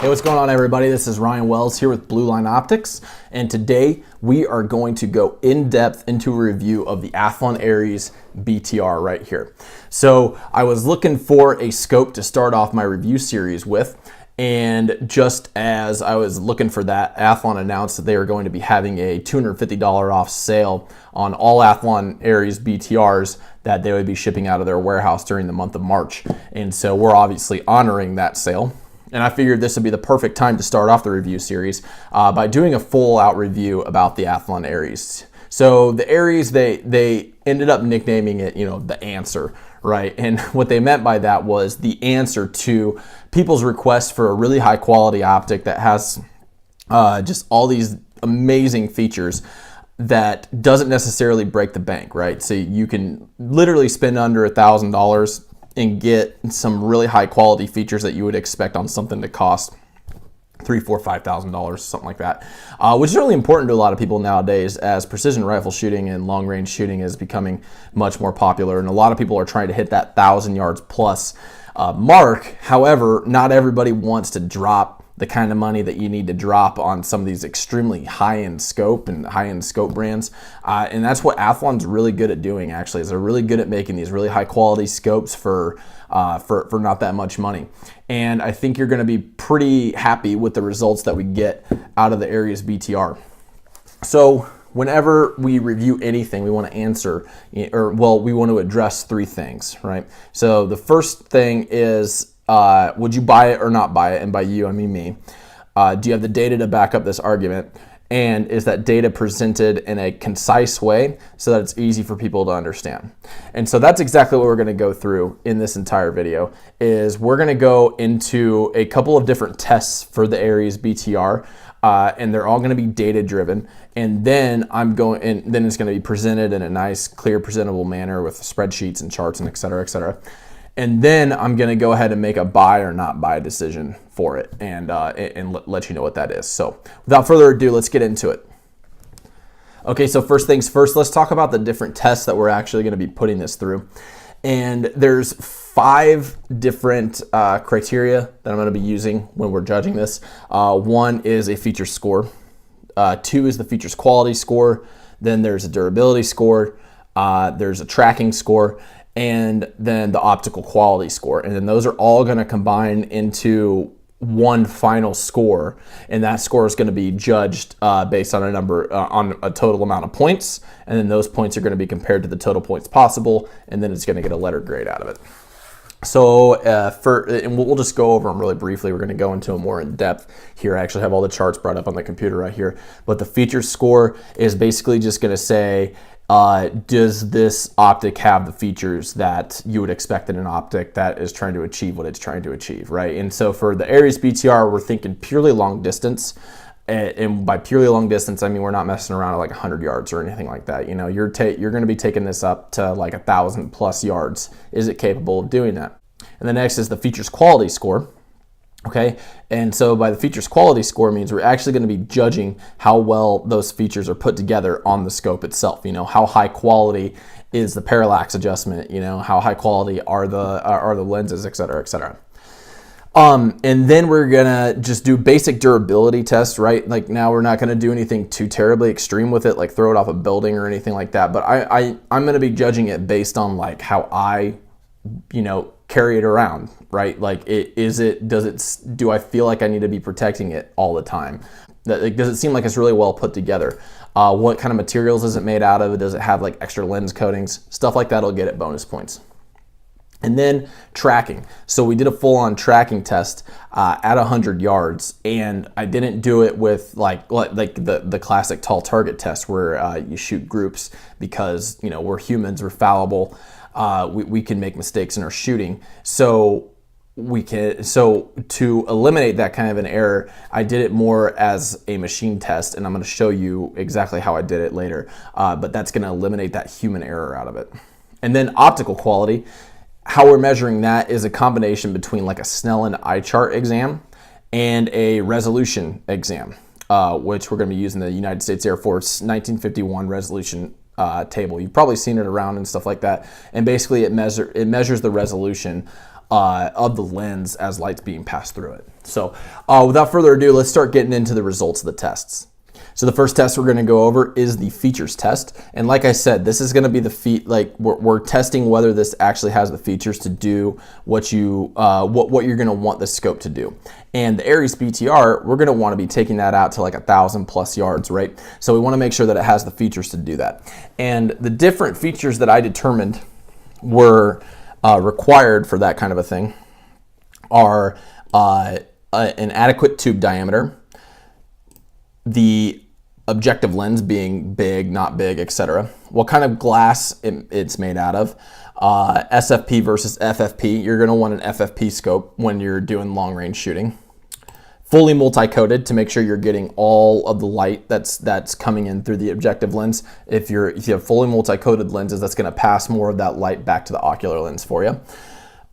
Hey, what's going on, everybody? This is Ryan Wells here with Blue Line Optics, and today we are going to go in depth into a review of the Athlon Ares BTR right here. So I was looking for a scope to start off my review series with, and just as I was looking for that, Athlon announced that they are going to be having a $250 off sale on all Athlon Ares BTRs that they would be shipping out of their warehouse during the month of March. And so we're obviously honoring that sale. And I figured this would be the perfect time to start off the review series by doing a full out review about the Athlon Ares. So the Ares, they ended up nicknaming it, the answer, right? And what they meant by that was the answer to people's request for a really high quality optic that has just all these amazing features that doesn't necessarily break the bank, right? So you can literally spend under $1,000 and get some really high quality features that you would expect on something that cost $3,000, $4,000, $5,000, something like that, which is really important to a lot of people nowadays as precision rifle shooting and long range shooting is becoming much more popular, and a lot of people are trying to hit that 1,000 yards plus mark. However, not everybody wants to drop the kind of money that you need to drop on some of these extremely high-end scope and high-end scope brands, and that's what Athlon's really good at doing. Actually, is they're really good at making these really high-quality scopes for not that much money. And I think you're going to be pretty happy with the results that we get out of the Ares BTR. So whenever we review anything, we want to answer, we want to address three things, right? So the first thing is, would you buy it or not buy it? And by you, I mean me. Do you have the data to back up this argument? And is that data presented in a concise way so that it's easy for people to understand? And so that's exactly what we're going to go through in this entire video. Is we're going to go into a couple of different tests for the Ares BTR, and they're all going to be data driven. And then then it's going to be presented in a nice, clear, presentable manner with spreadsheets and charts and et cetera, et cetera. And then I'm going to go ahead and make a buy or not buy decision for it and let you know what that is. So without further ado, let's get into it. Okay, so first things first, let's talk about the different tests that we're actually going to be putting this through. And there's 5 different criteria that I'm going to be using when we're judging this. One is a feature score. 2 is the features quality score. Then there's a durability score. There's a tracking score, and then the optical quality score. And then those are all going to combine into one final score, and that score is going to be judged based on on a total amount of points, and then those points are going to be compared to the total points possible, and then it's going to get a letter grade out of it. So and we'll just go over them really briefly. We're going to go into them more in depth here. I actually have all the charts brought up on the computer right here, but the feature score is basically just going to say, does this optic have the features that you would expect in an optic that is trying to achieve what it's trying to achieve, right? And so for the Ares BTR, we're thinking purely long distance. And by purely long distance, I mean we're not messing around at like 100 yards or anything like that. You're going to be taking this up to like 1,000 plus yards. Is it capable of doing that? And the next is the features quality score. Okay, and so by the features quality score means we're actually going to be judging how well those features are put together on the scope itself. How high quality is the parallax adjustment? How high quality are the lenses, et cetera, et cetera. And then we're gonna just do basic durability tests, right? Like now we're not gonna do anything too terribly extreme with it, like throw it off a building or anything like that. But I'm gonna be judging it based on like how I, carry it around, right? Like do I feel like I need to be protecting it all the time? Does it seem like it's really well put together? What kind of materials is it made out of? Does it have like extra lens coatings? Stuff like that'll get it bonus points. And then tracking. So we did a full-on tracking test at 100 yards, and I didn't do it with like the classic tall target test where you shoot groups because we're humans, we're fallible. We can make mistakes in our shooting. So to eliminate that kind of an error, I did it more as a machine test, and I'm going to show you exactly how I did it later. But that's going to eliminate that human error out of it. And then optical quality. How we're measuring that is a combination between like a Snellen eye chart exam and a resolution exam, which we're going to be using the United States Air Force 1951 resolution table. You've probably seen it around and stuff like that. And basically it measures the resolution of the lens as light's being passed through it. So without further ado, let's start getting into the results of the tests. So the first test we're going to go over is the features test. And like I said, this is going to be the we're testing whether this actually has the features to do what you're going to want the scope to do. And the Ares BTR, we're going to want to be taking that out to like 1,000+ yards, right? So we want to make sure that it has the features to do that. And the different features that I determined were required for that kind of a thing are an adequate tube diameter, the objective lens being big, not big, etc. What kind of glass it's made out of, SFP versus FFP. You're going to want an FFP scope when you're doing long range shooting. Fully multi-coated to make sure you're getting all of the light that's coming in through the objective lens. If you have fully multi-coated lenses, that's going to pass more of that light back to the ocular lens for you.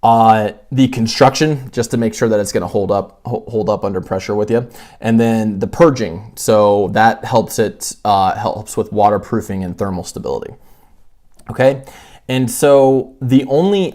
The construction, just to make sure that it's going to hold up under pressure with you, and then the purging, so that helps with waterproofing and thermal stability. Okay, and so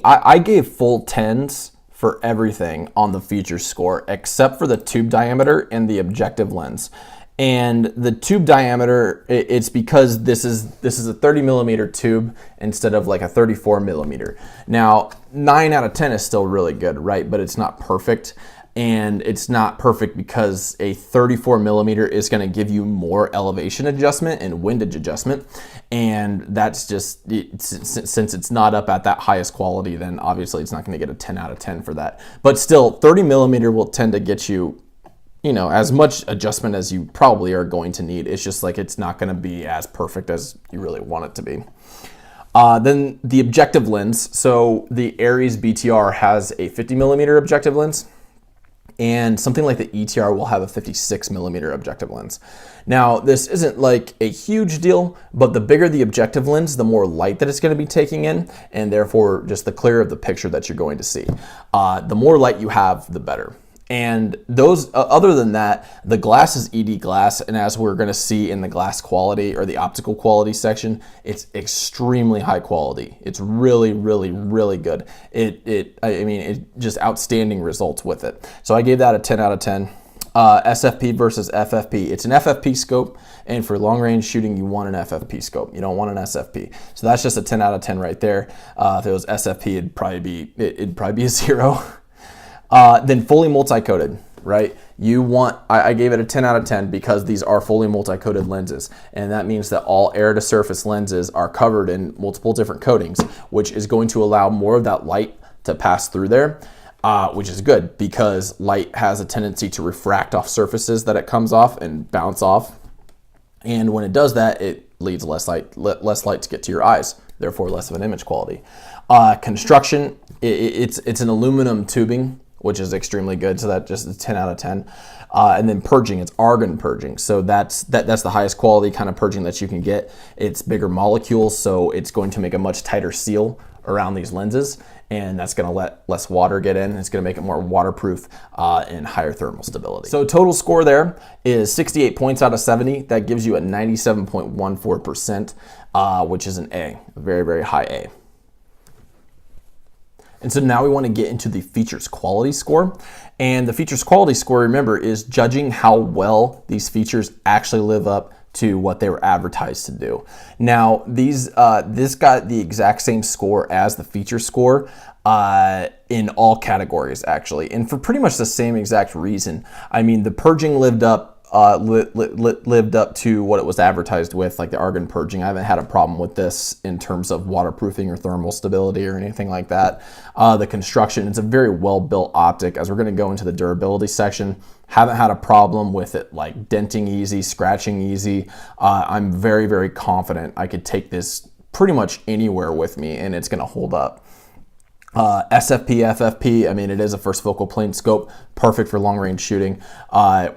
I gave full 10s for everything on the features score except for the tube diameter and the objective lens. And the tube diameter, it's because this is a 30mm tube instead of like a 34mm. Now, 9 out of 10 is still really good, right? But it's not perfect. And it's not perfect because a 34mm is going to give you more elevation adjustment and windage adjustment. And that's just, since it's not up at that highest quality, then obviously it's not going to get a 10 out of 10 for that. But still, 30mm will tend to get you, as much adjustment as you probably are going to need. It's just like it's not going to be as perfect as you really want it to be. Then the objective lens. So the Ares BTR has a 50mm objective lens, and something like the ETR will have a 56mm objective lens. Now, this isn't like a huge deal, but the bigger the objective lens, the more light that it's going to be taking in, and therefore just the clearer the picture that you're going to see. The more light you have, the better. And those, other than that, the glass is ED glass, and as we're going to see in the glass quality or the optical quality section, it's extremely high quality. It's really, really, really good. It just outstanding results with it. So I gave that a 10 out of 10. SFP versus FFP. It's an FFP scope, and for long range shooting, you want an FFP scope. You don't want an SFP. So that's just a 10 out of 10 right there. If it was SFP, it'd probably be a 0. Then fully multi-coated, right? I gave it a 10 out of 10 because these are fully multi-coated lenses. And that means that all air to surface lenses are covered in multiple different coatings, which is going to allow more of that light to pass through there, which is good because light has a tendency to refract off surfaces that it comes off and bounce off. And when it does that, it leads less light to get to your eyes, therefore less of an image quality. Construction, it's an aluminum tubing, which is extremely good. So that just is 10 out of 10. And then purging, it's argon purging. So that's the highest quality kind of purging that you can get. It's bigger molecules, so it's going to make a much tighter seal around these lenses, and that's going to let less water get in. It's going to make it more waterproof and higher thermal stability. So total score there is 68 points out of 70. That gives you a 97.14%, which is an A, a very, very high A. And so now we want to get into the features quality score. And the features quality score, remember, is judging how well these features actually live up to what they were advertised to do. Now, this got the exact same score as the feature score in all categories, actually. And for pretty much the same exact reason. I mean, the purging lived up to what it was advertised with, like the argon purging. I haven't had a problem with this in terms of waterproofing or thermal stability or anything like that. The construction, it's a very well-built optic. As we're going to go into the durability section, haven't had a problem with it like denting easy, scratching easy. I'm very, very confident I could take this pretty much anywhere with me and it's going to hold up. SFP, FFP, I mean, it is a first focal plane scope, perfect for long range shooting,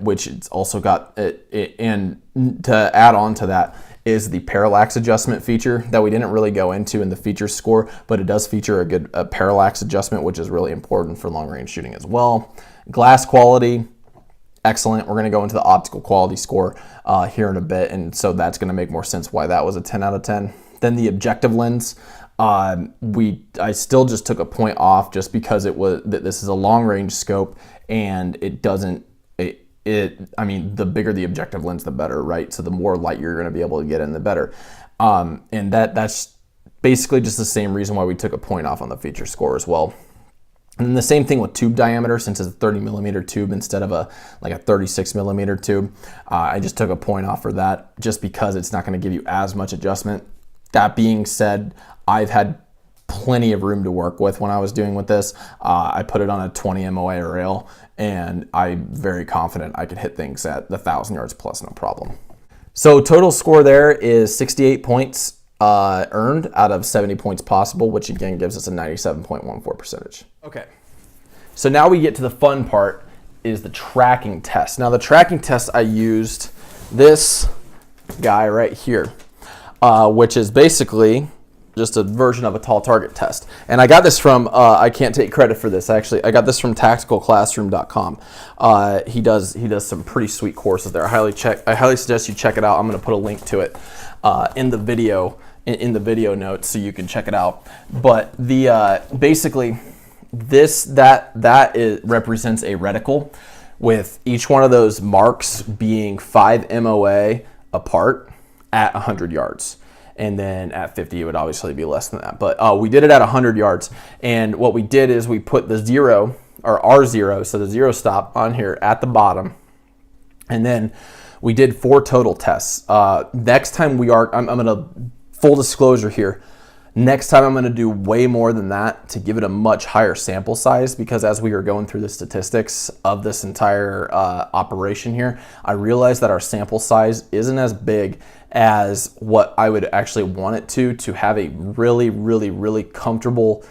which it's also got, and to add on to that is the parallax adjustment feature that we didn't really go into in the features score, but it does feature a parallax adjustment, which is really important for long range shooting as well. Glass quality, excellent. We're going to go into the optical quality score here in a bit, and so that's going to make more sense why that was a 10 out of 10. Then the objective lens. I still just took a point off just because this is a long range scope, and it doesn't, I mean, the bigger the objective lens, the better, right? So the more light you're going to be able to get in, the better. And that's basically just the same reason why we took a point off on the feature score as well. And then the same thing with tube diameter, since it's a 30 millimeter tube instead of a 36 millimeter tube. I just took a point off for that just because it's not going to give you as much adjustment. That being said, I've had plenty of room to work with when I was doing with this. I put it on a 20 MOA rail, and I'm very confident I could hit things at the 1,000 yards plus, no problem. So total score there is 68 points earned out of 70 points possible, which again gives us a 97.14%. Okay, so now we get to the fun part, is the tracking test. Now the tracking test, I used this guy right here, which is basically just a version of a tall target test. And I got this from, I can't take credit for this actually, I got this from tacticalclassroom.com. He does some pretty sweet courses there. I highly suggest you check it out. I'm gonna put a link to it in the video notes so you can check it out. But the basically that represents a reticle with each one of those marks being 5 MOA apart at 100 yards. And then at 50, it would obviously be less than that. But we did it at 100 yards. And what we did is we put the zero, or R0, so the zero stop on here at the bottom. And then we did 4 total tests. Next time I'm gonna, full disclosure here, next time I'm gonna do way more than that to give it a much higher sample size, because as we were going through the statistics of this entire operation here, I realized that our sample size isn't as big as what I would actually want it to have a really, really, really comfortable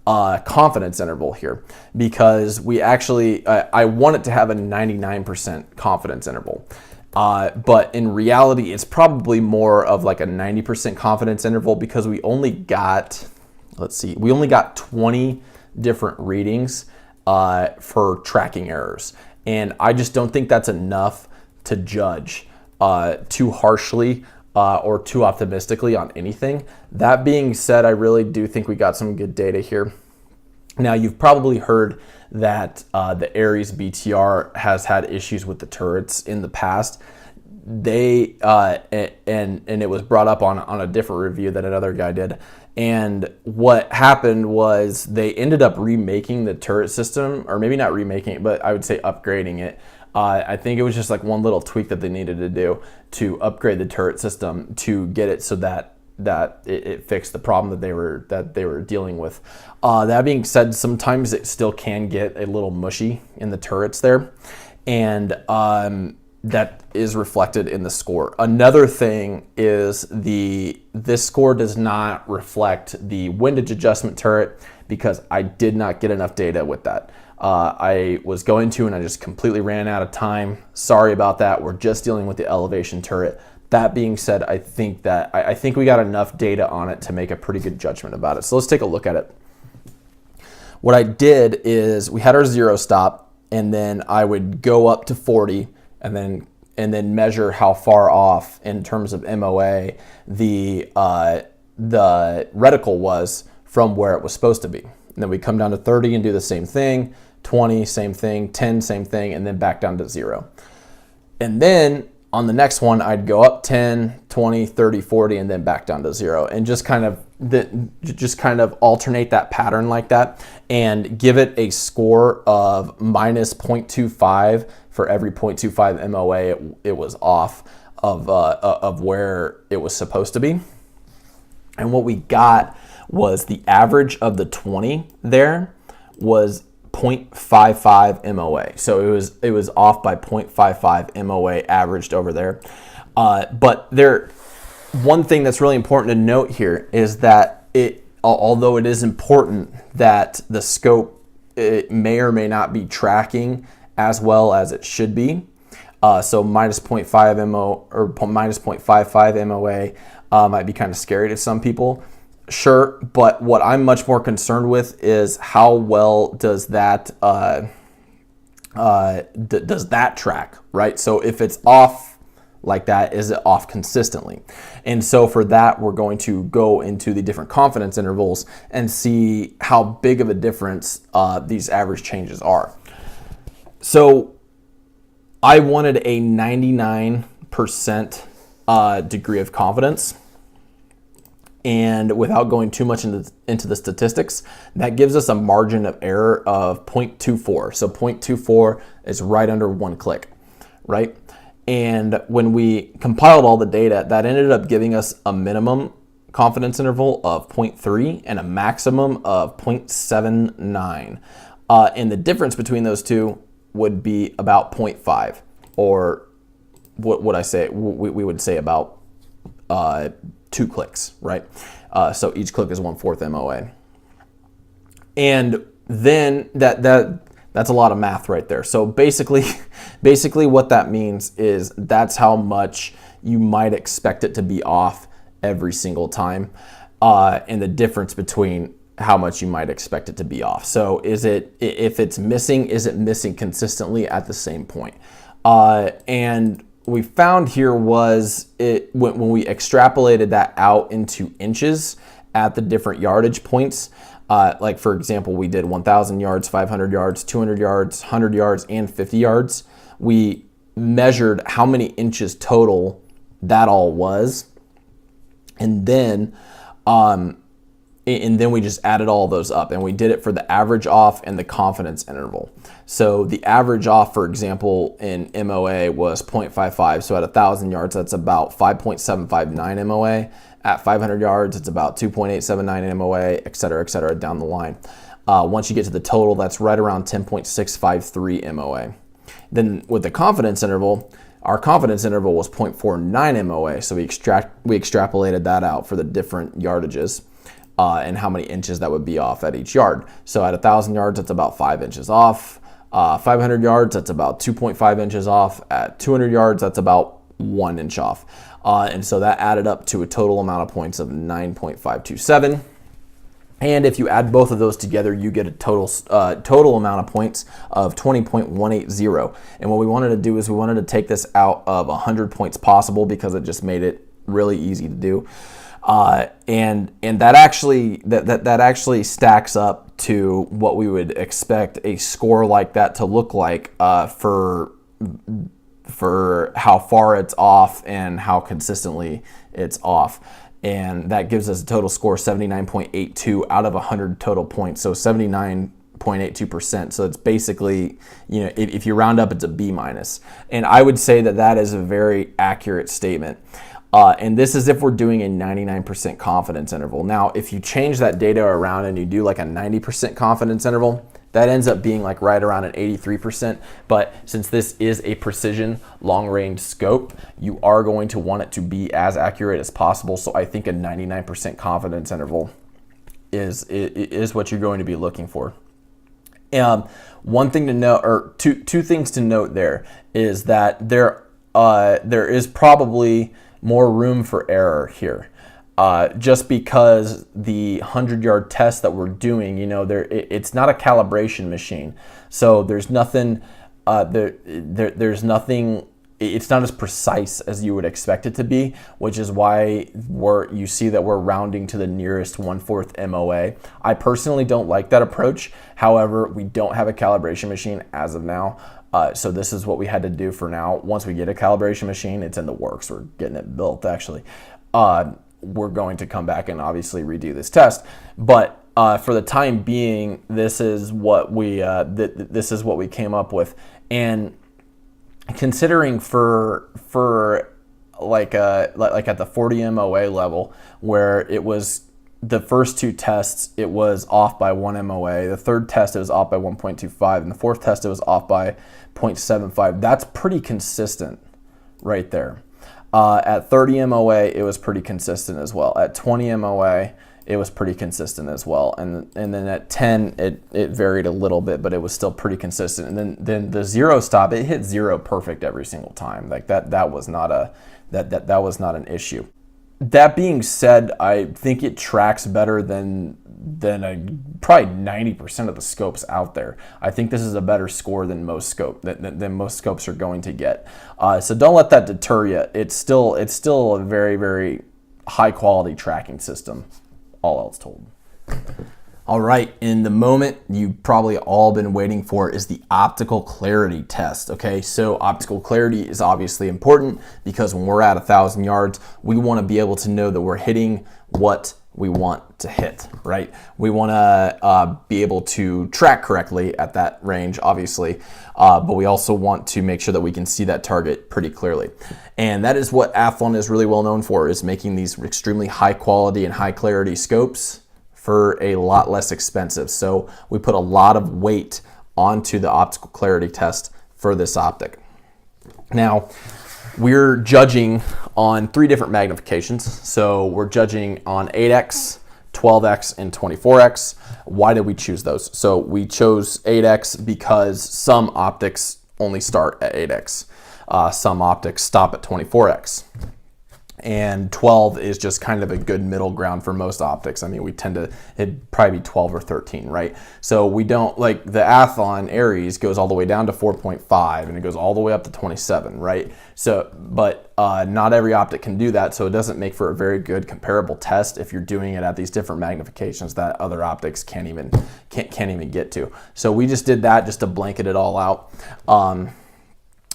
confidence interval here, because we actually, I want it to have a 99% confidence interval. But in reality, it's probably more of like a 90% confidence interval, because we only got, we only got 20 different readings for tracking errors. And I just don't think that's enough to judge too harshly or too optimistically on anything. That being said, I really do think we got some good data here. Now, you've probably heard that the Ares BTR has had issues with the turrets in the past. They and it was brought up on a different review that another guy did. And what happened was they ended up remaking the turret system, or maybe not remaking it, but I would say upgrading it. I think it was just like one little tweak that they needed to do to upgrade the turret system to get it so that it fixed the problem that they were dealing with. That being said, sometimes it still can get a little mushy in the turrets there, and that is reflected in the score. Another thing is this score does not reflect the windage adjustment turret, because I did not get enough data with that. I was going to, and I just completely ran out of time. Sorry about that. We're just dealing with the elevation turret. That being said, I think we got enough data on it to make a pretty good judgment about it. So let's take a look at it. What I did is we had our zero stop, and then I would go up to 40 and then measure how far off in terms of MOA the reticle was from where it was supposed to be. And then we come down to 30 and do the same thing, 20, same thing, 10, same thing, and then back down to 0. And then on the next one, I'd go up 10, 20, 30, 40, and then back down to 0, and just kind of alternate that pattern like that, and give it a score of minus 0.25 for every 0.25 MOA it was off of where it was supposed to be. And what we got was the average of the 20 there was 0.55 MOA. So it was off by 0.55 MOA averaged over there. But one thing that's really important to note here is that although it is important that the scope, it may or may not be tracking as well as it should be. So minus 0.5 MO or minus 0.55 MOA might be kind of scary to some people. Sure, but what I'm much more concerned with is how well does that track, right? So if it's off like that? Is it off consistently? And so for that, we're going to go into the different confidence intervals and see how big of a difference these average changes are. So I wanted a 99% degree of confidence. And without going too much into the statistics, that gives us a margin of error of 0.24. So 0.24 is right under one click, right? And when we compiled all the data, that ended up giving us a minimum confidence interval of 0.3 and a maximum of 0.79. And the difference between those two would be about 0.5, or what would I say? We would say about 2 clicks, right? So each click is 1/4 MOA. And then that's a lot of math right there. So basically what that means is that's how much you might expect it to be off every single time, and the difference between how much you might expect it to be off. So if it's missing, is it missing consistently at the same point? And we found here was when we extrapolated that out into inches at the different yardage points, like for example, we did 1,000 yards, 500 yards, 200 yards, 100 yards, and 50 yards. We measured how many inches total that all was, and then we just added all those up, and we did it for the average off and the confidence interval. So the average off, for example, in MOA was 0.55. So at 1,000 yards, that's about 5.759 MOA. At 500 yards, it's about 2.879 MOA, et cetera, down the line. Once you get to the total, that's right around 10.653 MOA. Then with the confidence interval, our confidence interval was 0.49 MOA. So we extrapolated that out for the different yardages. And how many inches that would be off at each yard. So at 1,000 yards, that's about 5 inches off. 500 yards, that's about 2.5 inches off. At 200 yards, that's about 1 inch off. And so that added up to a total amount of points of 9.527. And if you add both of those together, you get a total amount of points of 20.180. And what we wanted to do is we wanted to take this out of 100 points possible, because it just made it really easy to do. And that actually stacks up to what we would expect a score like that to look like for how far it's off and how consistently it's off. And that gives us a total score 79.82 out of 100 total points. So 79.82%. So it's basically, if you round up, it's a B minus. And I would say that is a very accurate statement. And this is if we're doing a 99% confidence interval. Now, if you change that data around and you do like a 90% confidence interval, that ends up being like right around an 83%. But since this is a precision long-range scope, you are going to want it to be as accurate as possible. So I think a 99% confidence interval is what you're going to be looking for. One thing to note, or two things to note there, is that there is probably more room for error here, just because the 100-yard test that we're doing, it's not a calibration machine, so there's nothing. There's nothing. It's not as precise as you would expect it to be, which is why you see that we're rounding to the nearest 1/4 MOA. I personally don't like that approach. However, we don't have a calibration machine as of now. So this is what we had to do for now. Once we get a calibration machine, it's in the works. We're getting it built, actually. We're going to come back and obviously redo this test. But for the time being, this is what we came up with. And considering for like at the 40 MOA level, where it was the first two tests, it was off by 1 MOA. The third test, it was off by 1.25. And the fourth test, it was off by 0.75. That's pretty consistent right there. At 30 MOA, it was pretty consistent as well. At 20 MOA, it was pretty consistent as well. And then at 10, it varied a little bit, but it was still pretty consistent. And then the zero stop, it hit zero perfect every single time. Like that was not an issue. That being said, I think it tracks better than probably 90% of the scopes out there. I think this is a better score than most most scopes are going to get. So don't let that deter you. It's still a very, very high quality tracking system, all else told. All right, in the moment you've probably all been waiting for is the optical clarity test, okay? So optical clarity is obviously important because when we're at 1,000 yards, we wanna be able to know that we're hitting what we want to hit, right? We wanna be able to track correctly at that range, obviously, but we also want to make sure that we can see that target pretty clearly. And that is what Athlon is really well known for, is making these extremely high quality and high clarity scopes for a lot less expensive. So we put a lot of weight onto the optical clarity test for this optic. Now, we're judging on 3 different magnifications. So we're judging on 8x, 12x, and 24x. Why did we choose those? So we chose 8x because some optics only start at 8x. Some optics stop at 24x. And 12 is just kind of a good middle ground for most optics. I mean, we tend to, it'd probably be 12 or 13, right? So we don't, like the Athlon Ares goes all the way down to 4.5 and it goes all the way up to 27, right? So, but not every optic can do that, so it doesn't make for a very good comparable test if you're doing it at these different magnifications that other optics can't even get to. So we just did that just to blanket it all out.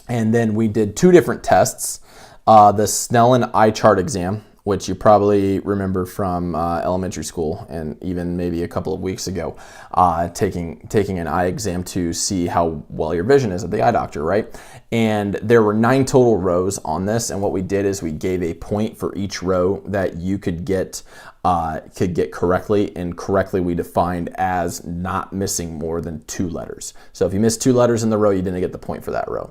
And then we did 2 different tests. The Snellen eye chart exam, which you probably remember from elementary school and even maybe a couple of weeks ago, taking an eye exam to see how well your vision is at the eye doctor, right? And there were 9 total rows on this, and what we did is we gave a point for each row that you could get correctly, and correctly we defined as not missing more than 2 letters. So if you missed 2 letters in the row, you didn't get the point for that row.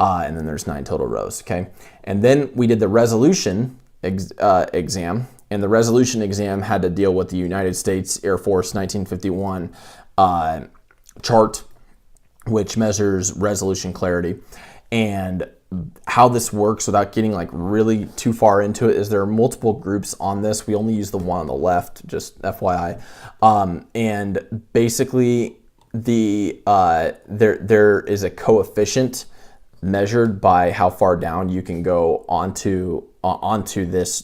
And then there's 9 total rows, okay? And then we did the resolution exam, and the resolution exam had to deal with the United States Air Force 1951 chart, which measures resolution clarity. And how this works, without getting like really too far into it, is there are multiple groups on this. We only use the one on the left, just FYI. And basically, there is a coefficient measured by how far down you can go onto this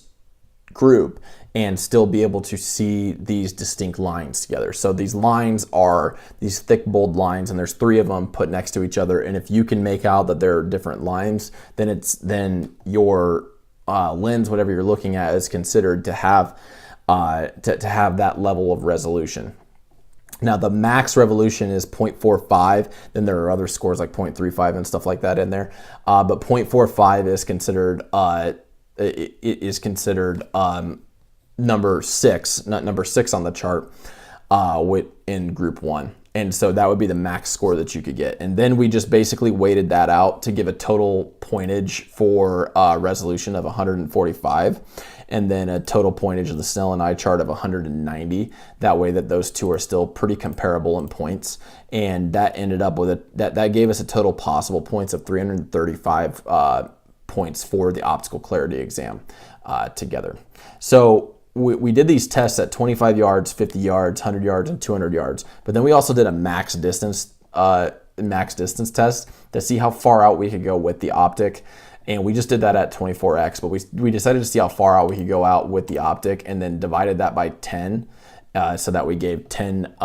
group and still be able to see these distinct lines together. So these lines are these thick, bold lines, and there's 3 of them put next to each other. And if you can make out that they're different lines, then your lens, whatever you're looking at, is considered to have that level of resolution. Now the max resolution is 0.45, then there are other scores like 0.35 and stuff like that in there. But 0.45 is considered number 6, not number 6 on the chart in group 1. And so that would be the max score that you could get. And then we just basically weighted that out to give a total pointage for resolution of 145. And then a total pointage of the Snellen eye chart of 190. That way that those 2 are still pretty comparable in points. And that ended up with that gave us a total possible points of 335 points for the optical clarity exam together. So we did these tests at 25 yards, 50 yards, 100 yards, and 200 yards. But then we also did a max distance test to see how far out we could go with the optic. And we just did that at 24x, but we decided to see how far out we could go out with the optic, and then divided that by 10, so that we gave 10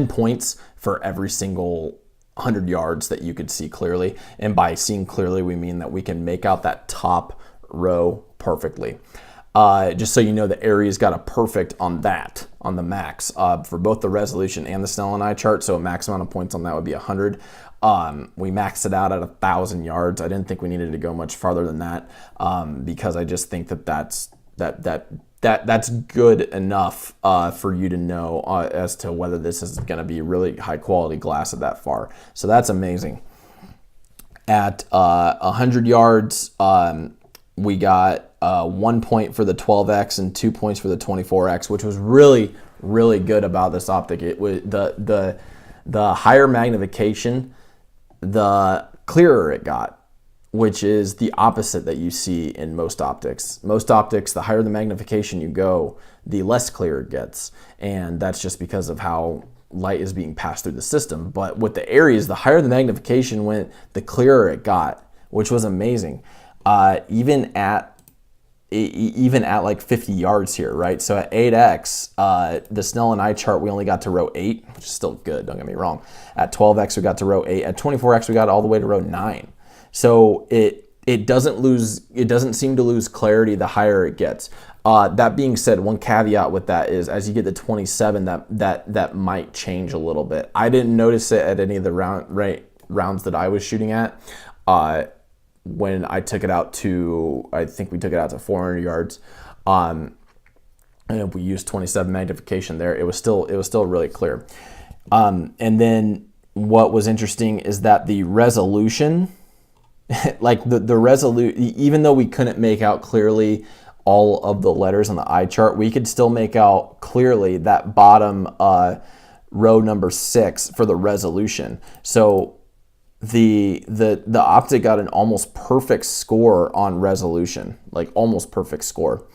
points for every single 100 yards that you could see clearly. And by seeing clearly, we mean that we can make out that top row perfectly. Just so you know, the Ares got a perfect on that, on the max, for both the resolution and the Snellen eye chart. So a max amount of points on that would be 100. We maxed it out at 1,000 yards. I didn't think we needed to go much farther than that, because I just think that's good enough for you to know as to whether this is going to be really high quality glass at that far. So that's amazing. At 100 yards, we got 1 point for the 12x and 2 points for the 24x, which was really, really good about this optic. It was the higher magnification, the clearer it got, which is the opposite that you see in most optics. Most optics, the higher the magnification you go, the less clear it gets. And that's just because of how light is being passed through the system. But with the Ares, the higher the magnification went, the clearer it got, which was amazing. Even at like 50 yards here, right? So at 8x, the Snell and I chart, we only got to row 8, which is still good, don't get me wrong. At 12x, we got to row 8. At 24x, we got all the way to row 9. So it doesn't seem to lose clarity the higher it gets. That being said, one caveat with that is as you get to 27, that might change a little bit. I didn't notice it at any of the rounds that I was shooting at. When I took it out to, I think we took it out to 400 yards. And if we used 27 magnification there, it was still really clear. And then what was interesting is that the resolution, like the resolution, even though we couldn't make out clearly all of the letters on the eye chart, we could still make out clearly that bottom row number 6 for the resolution. So the optic got an almost perfect score on resolution, like almost perfect score.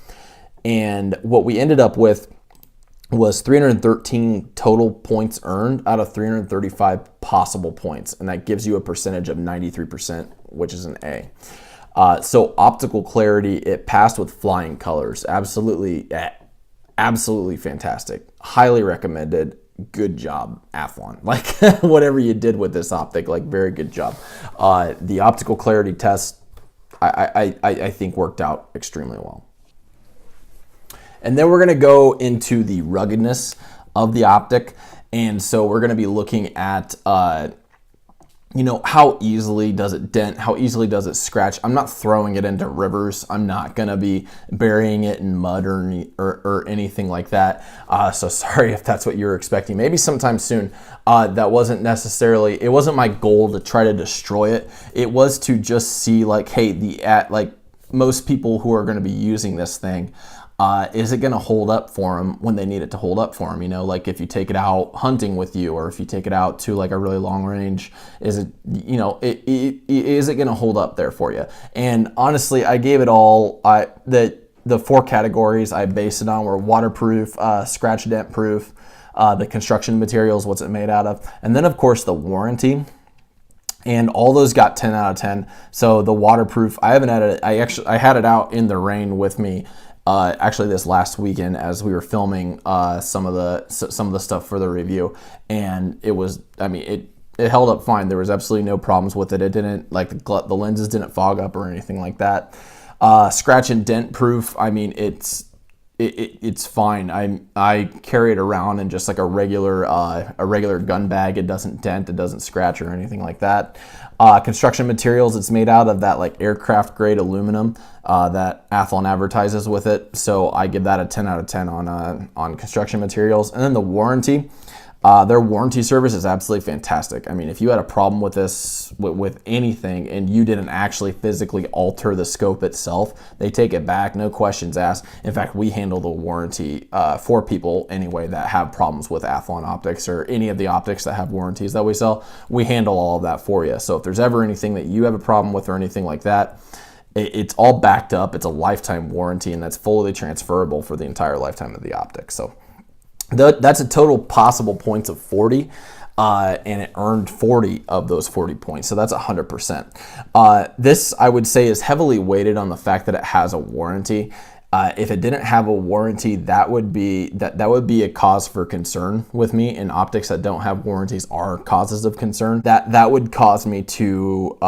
And what we ended up with was 313 total points earned out of 335 possible points. And that gives you a percentage of 93%, which is an A. So optical clarity, it passed with flying colors. Absolutely fantastic. Highly recommended. Good job, Athlon. Like whatever you did with this optic, like very good job. The optical clarity test, I think worked out extremely well. And then we're gonna go into the ruggedness of the optic. And so we're gonna be looking at, how easily does it dent? How easily does it scratch? I'm not throwing it into rivers. I'm not gonna be burying it in mud or anything like that. So sorry if that's what you're expecting. Maybe sometime soon. That wasn't necessarily, it wasn't my goal to try to destroy it. It was to just see like, hey, like most people who are gonna be using this thing, is it going to hold up for them when they need it to hold up for them? Like if you take it out hunting with you, or if you take it out to like a really long range, is it, is it going to hold up there for you? And honestly, I gave it all, the 4 categories I based it on were waterproof, scratch dent proof, the construction materials, what's it made out of, and then of course the warranty. And all those got 10 out of 10. So the waterproof, I haven't had it, I had it out in the rain with me. Actually this last weekend as we were filming some of the stuff for the review, and it was, it held up fine. There was absolutely no problems with it. It didn't, like the lenses didn't fog up or anything like that. Scratch and dent proof, it's fine. I carry it around in just like a regular gun bag. It doesn't dent, it doesn't scratch or anything like that. Construction materials, it's made out of that like aircraft grade aluminum that Athlon advertises with it. So I give that a 10 out of 10 on construction materials. And then the warranty, their warranty service is absolutely fantastic. If you had a problem with this, with anything, and you didn't actually physically alter the scope itself, they take it back, no questions asked. In fact, we handle the warranty for people anyway that have problems with Athlon optics or any of the optics that have warranties that we sell. We handle all of that for you. So if there's ever anything that you have a problem with or anything like that, it's all backed up. It's a lifetime warranty, and that's fully transferable for the entire lifetime of the optic. So that's a total possible points of 40, and it earned 40 of those 40 points. So that's 100%. This, I would say, is heavily weighted on the fact that it has a warranty. If it didn't have a warranty, that would be a cause for concern with me, and optics that don't have warranties are causes of concern. That would cause me to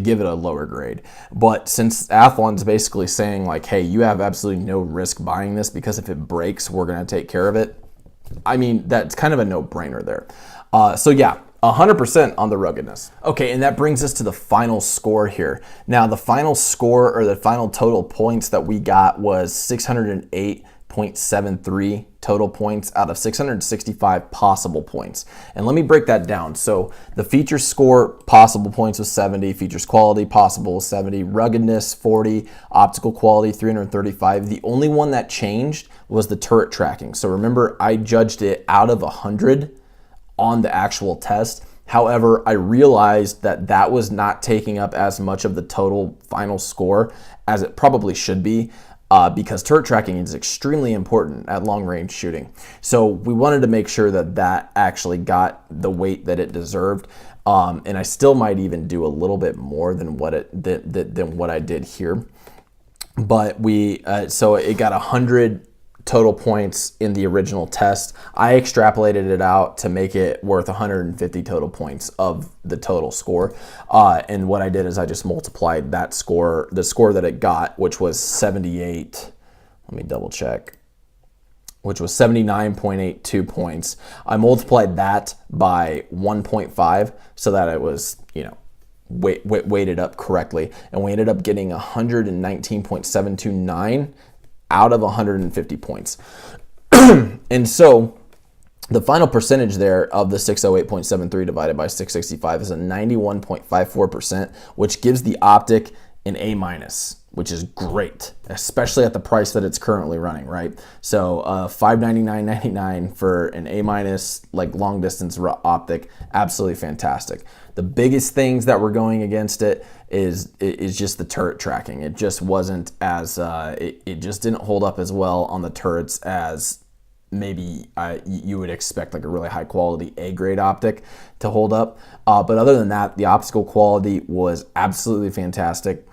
give it a lower grade. But since Athlon's basically saying like, hey, you have absolutely no risk buying this because if it breaks, we're gonna take care of it. That's kind of a no-brainer there. So yeah, 100% on the ruggedness. Okay, and that brings us to the final score here. Now, the final score, or the final total points that we got, was 608.73 total points out of 665 possible points. And let me break that down. So the feature score, possible points was 70, features quality, possible was 70, ruggedness 40, optical quality 335. The only one that changed was the turret tracking. So remember, I judged it out of 100 on the actual test. However, I realized that that was not taking up as much of the total final score as it probably should be, because turret tracking is extremely important at long range shooting. So we wanted to make sure that that actually got the weight that it deserved. And I still might even do a little bit more than what I did here. But so it got 100 total points in the original test. I extrapolated it out to make it worth 150 total points of the total score. And what I did is I just multiplied that score, the score that it got, which was 78. Let me double check. Which was 79.82 points. I multiplied that by 1.5 so that it was, weighted up correctly. And we ended up getting 119.729 out of 150 points. And so the final percentage there of the 608.73 divided by 665 is a 91.54%, which gives the optic an A-, which is great, especially at the price that it's currently running, right? So $599.99 for an A-, like long distance optic, absolutely fantastic. The biggest things that were going against it is just the turret tracking. It just wasn't as, it just didn't hold up as well on the turrets as maybe you would expect like a really high quality A-grade optic to hold up. But other than that, the optical quality was absolutely fantastic.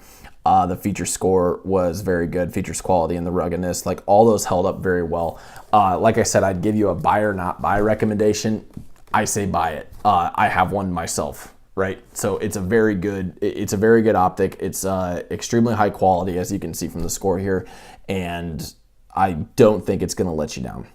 The feature score was very good, features quality and the ruggedness, like all those held up very well. Like I said, I'd give you a buy or not buy recommendation. I say buy it. I have one myself, right? So it's a very good optic. It's extremely high quality, as you can see from the score here, and I don't think it's gonna let you down.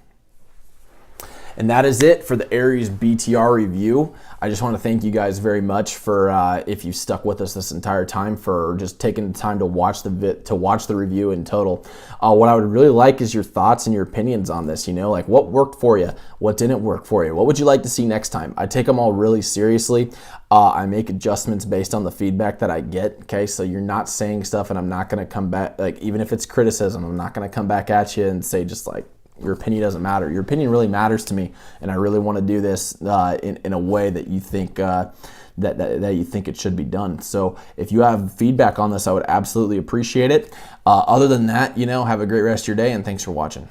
And that is it for the Ares BTR review. I just want to thank you guys very much for if you stuck with us this entire time, for just taking the time to watch the review in total. What I would really like is your thoughts and your opinions on this. Like what worked for you, what didn't work for you, what would you like to see next time? I take them all really seriously. I make adjustments based on the feedback that I get. Okay, so you're not saying stuff, and I'm not going to come back, like even if it's criticism, I'm not going to come back at you and say just like, your opinion doesn't matter. Your opinion really matters to me, and I really want to do this in a way that you think that you think it should be done. So if you have feedback on this, I would absolutely appreciate it. Other than that, have a great rest of your day, and thanks for watching.